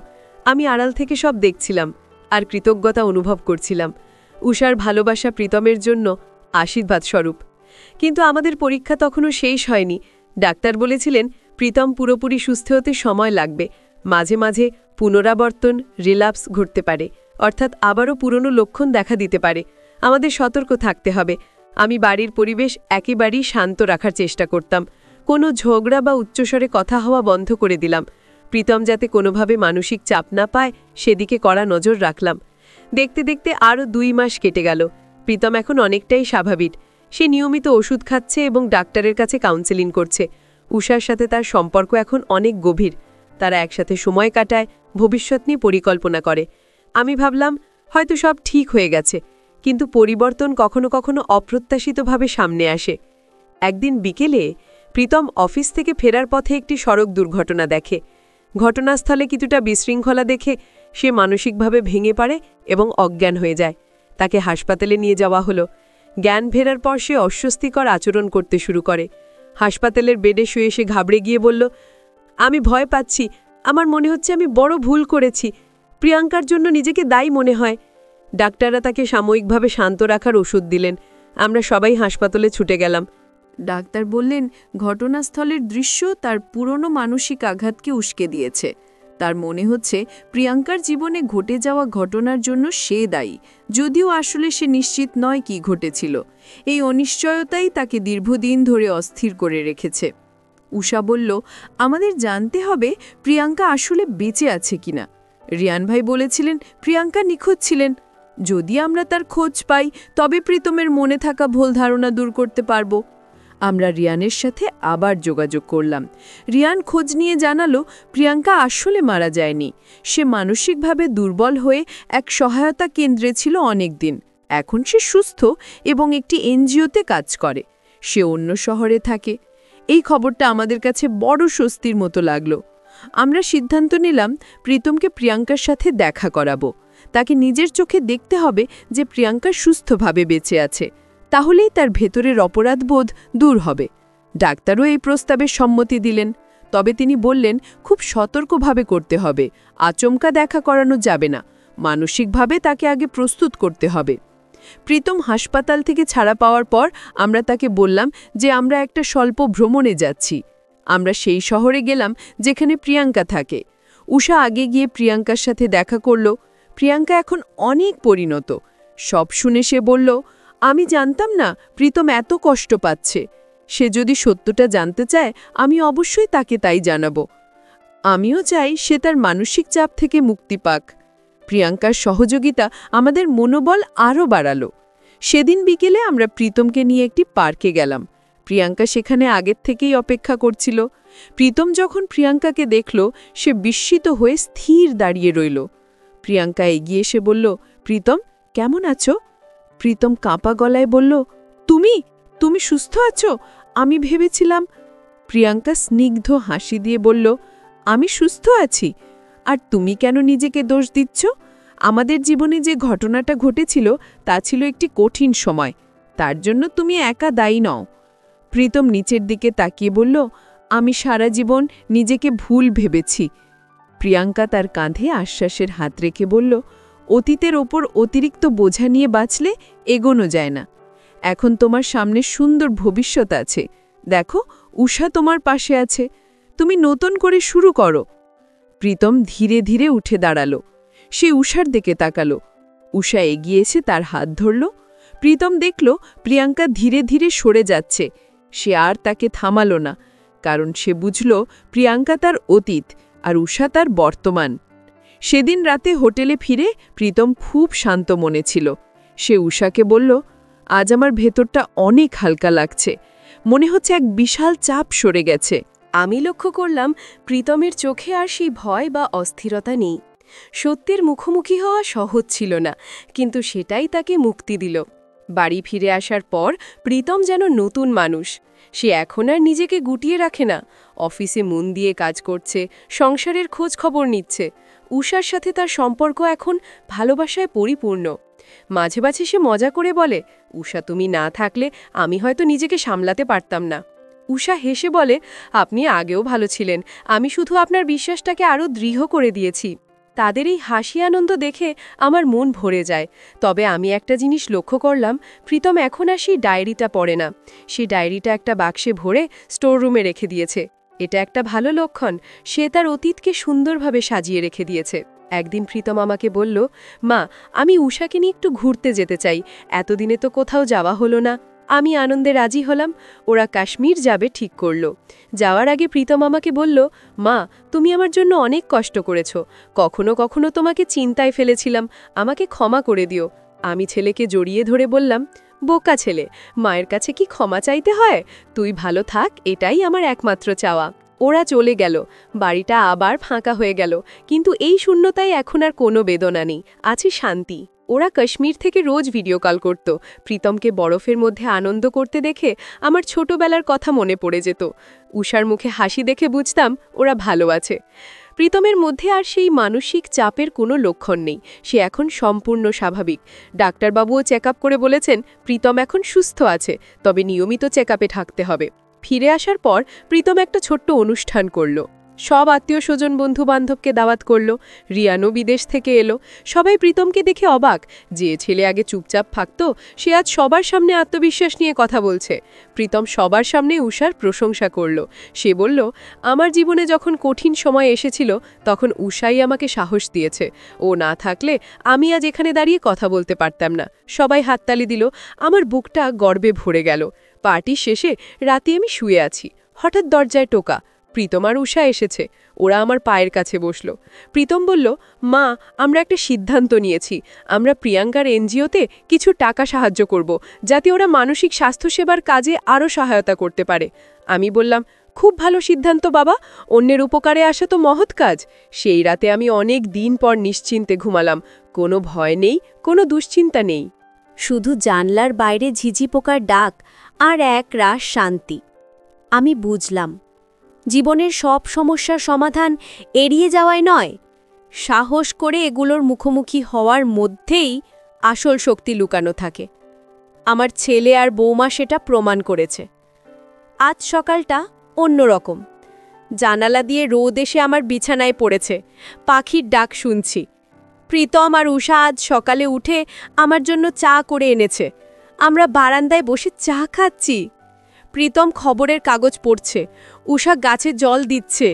আমি আড়াল থেকে সব দেখছিলাম আর কৃতজ্ঞতা অনুভব করছিলাম। উষার ভালোবাসা প্রীতমের জন্য আশীর্বাদ স্বরূপ। কিন্তু আমাদের পরীক্ষা তখনও শেষ হয়নি। ডাক্তার বলেছিলেন প্রীতম পুরোপুরি সুস্থ হতে সময় লাগবে। মাঝে মাঝে পুনরাবর্তন, রিল্যাপস ঘটতে পারে, অর্থাৎ আবারও পুরনো লক্ষণ দেখা দিতে পারে। আমাদের সতর্ক থাকতে হবে। আমি বাড়ির পরিবেশ একেবারেই শান্ত রাখার চেষ্টা করতাম। কোনো ঝগড়া বা উচ্চস্বরে কথা হওয়া বন্ধ করে দিলাম। প্রীতম যাতে কোনোভাবে মানসিক চাপ না পায় সেদিকে কড়া নজর রাখলাম। দেখতে দেখতে আরও 2 মাস কেটে গেল। প্রীতম এখন অনেকটাই স্বাভাবিক। সে নিয়মিত ওষুধ খাচ্ছে এবং ডাক্তারের কাছে কাউন্সেলিং করছে। উষার সাথে তার সম্পর্ক এখন অনেক গভীর। তারা একসাথে সময় কাটায়, ভবিষ্যৎ নিয়ে পরিকল্পনা করে। আমি ভাবলাম হয়তো সব ঠিক হয়ে গেছে, কিন্তু পরিবর্তন কখনো কখনো অপ্রত্যাশিতভাবে সামনে আসে। একদিন বিকেলে প্রীতম অফিস থেকে ফেরার পথে একটি সড়ক দুর্ঘটনা দেখে। ঘটনাস্থলে কিছুটা বিশৃঙ্খলা দেখে সে মানসিকভাবে ভেঙে পড়ে এবং অজ্ঞান হয়ে যায়। তাকে হাসপাতালে নিয়ে যাওয়া হলো। জ্ঞান ফেরার পর সে অস্বস্তিকর আচরণ করতে শুরু করে। হাসপাতালের বেডে শুয়ে সে ঘাবড়ে গিয়ে বলল, আমি ভয় পাচ্ছি, আমার মনে হচ্ছে আমি বড় ভুল করেছি, প্রিয়াঙ্কার জন্য নিজেকে দায়ী মনে হয়। ডাক্তাররা তাকে সাময়িকভাবে শান্ত রাখার ওষুধ দিলেন। আমরা সবাই হাসপাতালে ছুটে গেলাম। ডাক্তার বললেন ঘটনাস্থলের দৃশ্য তার পুরনো মানসিক আঘাতকে উস্কে দিয়েছে। তার মনে হচ্ছে প্রিয়াঙ্কার জীবনে ঘটে যাওয়া ঘটনার জন্য সে দায়ী, যদিও আসলে সে নিশ্চিত নয় কি ঘটেছিল। এই অনিশ্চয়তাই তাকে দীর্ঘদিন ধরে অস্থির করে রেখেছে। উষা বলল, আমাদের জানতে হবে প্রিয়াঙ্কা আসলে বেঁচে আছে কিনা। রিয়ান ভাই বলেছিলেন প্রিয়াঙ্কা নিখোঁজ ছিলেন। যদি আমরা তার খোঁজ পাই তবে প্রীতমের মনে থাকা ভুল ধারণা দূর করতে পারব। আমরা রিয়ানের সাথে আবার যোগাযোগ করলাম। রিয়ান খোঁজ নিয়ে জানালো প্রিয়াঙ্কা আসলে মারা যায়নি। সে মানসিকভাবে দুর্বল হয়ে এক সহায়তা কেন্দ্রে ছিল অনেক দিন। এখন সে সুস্থ এবং একটি এনজিওতে কাজ করে। সে অন্য শহরে থাকে। এই খবরটা আমাদের কাছে বড় স্বস্তির মতো লাগলো। আমরা সিদ্ধান্ত নিলাম প্রীতমকে প্রিয়াঙ্কার সাথে দেখা করাবো। তাকে নিজের চোখে দেখতে হবে যে প্রিয়াঙ্কা সুস্থভাবে বেঁচে আছে। তাহলেই তার ভেতরের অপরাধবোধ দূর হবে। ডাক্তারও এই প্রস্তাবে সম্মতি দিলেন। তবে তিনি বললেন খুব সতর্কভাবে করতে হবে, আচমকা দেখা করানো যাবে না, মানসিকভাবে তাকে আগে প্রস্তুত করতে হবে। প্রীতম হাসপাতাল থেকে ছাড়া পাওয়ার পর আমরা তাকে বললাম যে আমরা একটা স্বল্প ভ্রমণে যাচ্ছি। আমরা সেই শহরে গেলাম যেখানে প্রিয়াঙ্কা থাকে। উষা আগে গিয়ে প্রিয়াঙ্কার সাথে দেখা করল। প্রিয়াঙ্কা এখন অনেক পরিণত। সব শুনে সে বলল, আমি জানতাম না প্রীতম এত কষ্ট পাচ্ছে। সে যদি সত্যটা জানতে চায় আমি অবশ্যই তাকে তাই জানাবো। আমিও চাই সে তার মানসিক চাপ থেকে মুক্তি পাক। প্রিয়াঙ্কার সহযোগিতা আমাদের মনোবল আরও বাড়ালো। সেদিন বিকেলে আমরা প্রীতমকে নিয়ে একটি পার্কে গেলাম। প্রিয়াঙ্কা সেখানে আগের থেকেই অপেক্ষা করছিল। প্রীতম যখন প্রিয়াঙ্কাকে দেখল সে বিস্মিত হয়ে স্থির দাঁড়িয়ে রইল। প্রিয়াঙ্কা এগিয়ে এসে বলল, প্রীতম কেমন আছো? প্রীতম কাঁপা গলায় বলল, তুমি সুস্থ আছো? আমি ভেবেছিলাম। প্রিয়াঙ্কা স্নিগ্ধ হাসি দিয়ে বলল, আমি সুস্থ আছি। আর তুমি কেন নিজেকে দোষ দিচ্ছ? আমাদের জীবনে যে ঘটনাটা ঘটেছিল তা ছিল একটি কঠিন সময়। তার জন্য তুমি একা দায়ী নও। প্রীতম নিচের দিকে তাকিয়ে বলল, আমি সারা জীবন নিজেকে ভুল ভেবেছি। প্রিয়াঙ্কা তার কাঁধে আশ্বাসের হাত রেখে বলল, অতীতের ওপর অতিরিক্ত বোঝা নিয়ে বাঁচলে এগোনো যায় না। এখন তোমার সামনে সুন্দর ভবিষ্যৎ আছে। দেখো, উষা তোমার পাশে আছে। তুমি নতুন করে শুরু করো। প্রীতম ধীরে ধীরে উঠে দাঁড়ালো। সে উষার দিকে তাকালো। উষা এগিয়েছে, তার হাত ধরল। প্রীতম দেখল প্রিয়াঙ্কা ধীরে ধীরে সরে যাচ্ছে। সে আর তাকে থামালো না, কারণ সে বুঝল প্রিয়াঙ্কা তার অতীত আর উষা তার বর্তমান। সেদিন রাতে হোটেলে ফিরে প্রীতম খুব শান্ত মনে ছিল। সে উষাকে বলল, আজ আমার ভেতরটা অনেক হালকা লাগছে। মনে হচ্ছে এক বিশাল চাপ সরে গেছে। আমি লক্ষ্য করলাম প্রীতমের চোখে আর সেই ভয় বা অস্থিরতা নেই। সত্যের মুখোমুখি হওয়া সহজ ছিল না, কিন্তু সেটাই তাকে মুক্তি দিল। বাড়ি ফিরে আসার পর প্রীতম যেন নতুন মানুষ। সে এখন আর নিজেকে গুটিয়ে রাখে না। অফিসে মন দিয়ে কাজ করছে, সংসারের খোঁজ খবর নিচ্ছে। উষার সাথে তার সম্পর্ক এখন ভালোবাসায় পরিপূর্ণ। মাঝে মাঝে সে মজা করে বলে, উষা তুমি না থাকলে আমি হয়তো নিজেকে সামলাতে পারতাম না। উষা হেসে বলে, আপনি আগেও ভালো ছিলেন, আমি শুধু আপনার বিশ্বাসটাকে আরও দৃঢ় করে দিয়েছি। তাদের এই হাসি আনন্দ দেখে আমার মন ভরে যায়। তবে আমি একটা জিনিস লক্ষ্য করলাম, প্রীতম এখন আর সেই ডায়েরিটা পড়ে না। সেই ডায়েরিটা একটা বাক্সে ভরে স্টোররুমে রেখে দিয়েছে। এটা একটা ভালো লক্ষণ, সে তার অতীতকে সুন্দরভাবে সাজিয়ে রেখে দিয়েছে। একদিন প্রীতম আমাকে বলল, মা, আমি উষাকে নিয়ে একটু ঘুরতে যেতে চাই, এতদিনে তো কোথাও যাওয়া হলো না। আমি আনন্দে রাজি হলাম। ওরা কাশ্মীর যাবে ঠিক করল। যাওয়ার আগে প্রীতম আমাকে বলল, মা, তুমি আমার জন্য অনেক কষ্ট করেছ, কখনো কখনো তোমাকে চিন্তায় ফেলেছিলাম, আমাকে ক্ষমা করে দিও। আমি ছেলেকে জড়িয়ে ধরে বললাম, বোকা ছেলে, মায়ের কাছে কি ক্ষমা চাইতে হয়? তুই ভালো থাক, এটাই আমার একমাত্র চাওয়া। ওরা চলে গেল, বাড়িটা আবার ফাঁকা হয়ে গেল, কিন্তু এই শূন্যতায় এখন আর কোনো বেদনা নেই, আছে শান্তি। ওরা কাশ্মীর থেকে রোজ ভিডিও কল করত। প্রীতমকে বরফের মধ্যে আনন্দ করতে দেখে আমার ছোটবেলার কথা মনে পড়ে যেত। উষার মুখে হাসি দেখে বুঝতাম ওরা ভালো আছে। প্রীতমের মধ্যে আর সেই মানসিক চাপের কোনো লক্ষণ নেই, সে এখন সম্পূর্ণ স্বাভাবিক। ডাক্তারবাবুও চেক আপ করে বলেছেন প্রীতম এখন সুস্থ আছে, তবে নিয়মিত চেক আপে থাকতে হবে। ফিরে আসার পর প্রীতম একটা ছোট্ট অনুষ্ঠান করল। সব আত্মীয় স্বজন বন্ধু বান্ধবকে দাওয়াত করল। রিয়ানও বিদেশ থেকে এলো। সবাই প্রীতমকে দেখে অবাক, যে ছেলে আগে চুপচাপ থাকত সে আজ সবার সামনে আত্মবিশ্বাস নিয়ে কথা বলছে। প্রীতম সবার সামনে উষার প্রশংসা করল। সে বলল, আমার জীবনে যখন কঠিন সময় এসেছিল তখন উষাই আমাকে সাহস দিয়েছে, ও না থাকলে আমি আজ এখানে দাঁড়িয়ে কথা বলতে পারতাম না। সবাই হাততালি দিল, আমার বুকটা গর্বে ভরে গেল। পার্টির শেষে রাতে আমি শুয়ে আছি, হঠাৎ দরজায় টোকা। প্রীতম আর উষা এসেছে। ওরা আমার পায়ের কাছে বসল। প্রীতম বলল, মা, আমরা একটা সিদ্ধান্ত নিয়েছি, আমরা প্রিয়াঙ্কার এনজিওতে কিছু টাকা সাহায্য করব, যাতে ওরা মানসিক স্বাস্থ্যসেবার কাজে আরও সহায়তা করতে পারে। আমি বললাম, খুব ভালো সিদ্ধান্ত বাবা, অন্যের উপকারে আসা তো মহৎ কাজ। সেই রাতে আমি অনেক দিন পর নিশ্চিন্তে ঘুমালাম, কোনো ভয় নেই, কোনো দুশ্চিন্তা নেই। শুধু জানলার বাইরে ঝিঝি পোকার ডাক আর এক রাশ শান্তি। আমি বুঝলাম, জীবনের সব সমস্যার সমাধান এড়িয়ে যাওয়াই নয়, সাহস করে এগুলোর মুখোমুখি হওয়ার মধ্যেই আসল শক্তি লুকানো থাকে। আমার ছেলে আর বৌমা সেটা প্রমাণ করেছে। আজ সকালটা অন্যরকম। জানালা দিয়ে রোদ এসে আমার বিছানায় পড়েছে, পাখির ডাক শুনছি। প্রীতম আর উষা আজ সকালে উঠে আমার জন্য চা করে এনেছে। আমরা বারান্দায় বসে চা খাচ্ছি। প্রীতম খবরের কাগজ পড়ছে, উষা গাছে জল দিচ্ছে।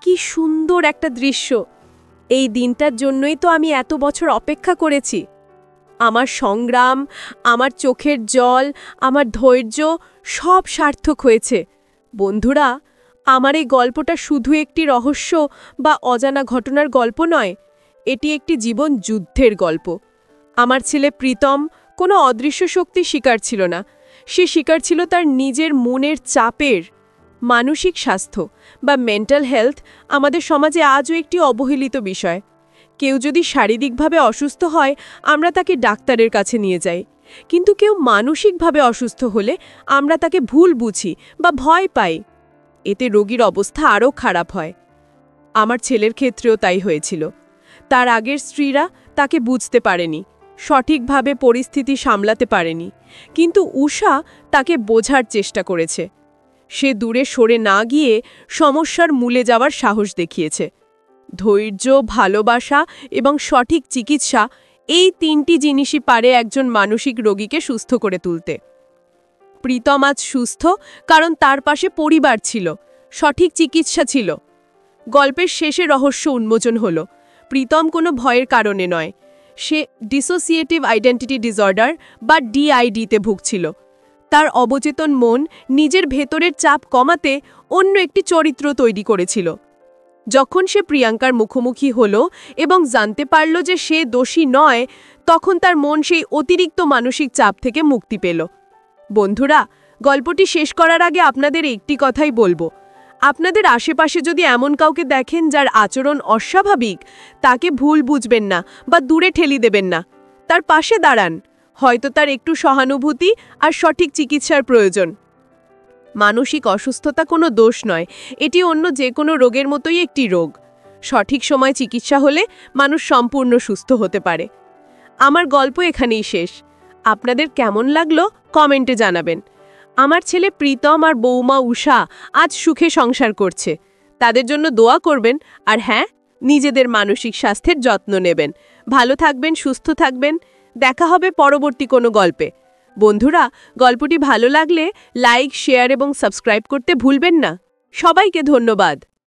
কি সুন্দর একটা দৃশ্য! এই দিনটার জন্যই তো আমি এত বছর অপেক্ষা করেছি। আমার সংগ্রাম, আমার চোখের জল, আমার ধৈর্য সব সার্থক হয়েছে। বন্ধুরা, আমার এই গল্পটা শুধু একটি রহস্য বা অজানা ঘটনার গল্প নয়, এটি একটি জীবন যুদ্ধের গল্প। আমার ছেলে প্রীতম কোনো অদৃশ্য শক্তির শিকার ছিল না, সে শিকার ছিল তার নিজের মনের চাপের। মানসিক স্বাস্থ্য বা মেন্টাল হেলথ আমাদের সমাজে আজও একটি অবহেলিত বিষয়। কেউ যদি শারীরিকভাবে অসুস্থ হয় আমরা তাকে ডাক্তারের কাছে নিয়ে যাই, কিন্তু কেউ মানসিকভাবে অসুস্থ হলে আমরা তাকে ভুল বুঝি বা ভয় পাই। এতে রোগীর অবস্থা আরও খারাপ হয়। আমার ছেলের ক্ষেত্রেও তাই হয়েছিল। তার আগের স্ত্রীরা তাকে বুঝতে পারেনি, সঠিকভাবে পরিস্থিতি সামলাতে পারেনি, কিন্তু উষা তাকে বোঝার চেষ্টা করেছে। সে দূরে সরে না গিয়ে সমস্যার মূলে যাওয়ার সাহস দেখিয়েছে। ধৈর্য, ভালোবাসা এবং সঠিক চিকিৎসা, এই তিনটি জিনিসই পারে একজন মানসিক রোগীকে সুস্থ করে তুলতে। প্রীতম আজ সুস্থ কারণ তার পাশে পরিবার ছিল, সঠিক চিকিৎসা ছিল। গল্পের শেষে রহস্য উন্মোচন হল। প্রীতম কোনো ভয়ের কারণে নয়, সে ডিসোসিয়েটিভ আইডেন্টিটি ডিসঅর্ডার বা ডিআইডিতে ভুগছিল। তার অবচেতন মন নিজের ভেতরের চাপ কমাতে অন্য একটি চরিত্র তৈরি করেছিল। যখন সে প্রিয়াঙ্কার মুখোমুখি হল এবং জানতে পারল যে সে দোষী নয়, তখন তার মন সেই অতিরিক্ত মানসিক চাপ থেকে মুক্তি পেল। বন্ধুরা, গল্পটি শেষ করার আগে আপনাদের একটি কথাই বলবো, আপনাদের আশেপাশে যদি এমন কাউকে দেখেন যার আচরণ অস্বাভাবিক, তাকে ভুল বুঝবেন না বা দূরে ঠেলি দেবেন না, তার পাশে দাঁড়ান। হয়তো তার একটু সহানুভূতি আর সঠিক চিকিৎসার প্রয়োজন। মানসিক অসুস্থতা কোনো দোষ নয়, এটি অন্য যে কোনো রোগের মতোই একটি রোগ। সঠিক সময় চিকিৎসা হলে মানুষ সম্পূর্ণ সুস্থ হতে পারে। আমার গল্প এখানেই শেষ। আপনাদের কেমন লাগলো কমেন্টে জানাবেন। আমার ছেলে প্রীতম আর বৌমা উষা আজ সুখে সংসার করছে। তাদের জন্য দোয়া করবেন, আর হ্যাঁ, নিজেদের মানসিক স্বাস্থ্যের যত্ন নেবেন। ভালো থাকবেন, সুস্থ থাকবেন। দেখা হবে পরবর্তী কোনো গল্পে। বন্ধুরা, গল্পটি ভালো লাগলে লাইক, শেয়ার এবং সাবস্ক্রাইব করতে ভুলবেন না। সবাইকে ধন্যবাদ।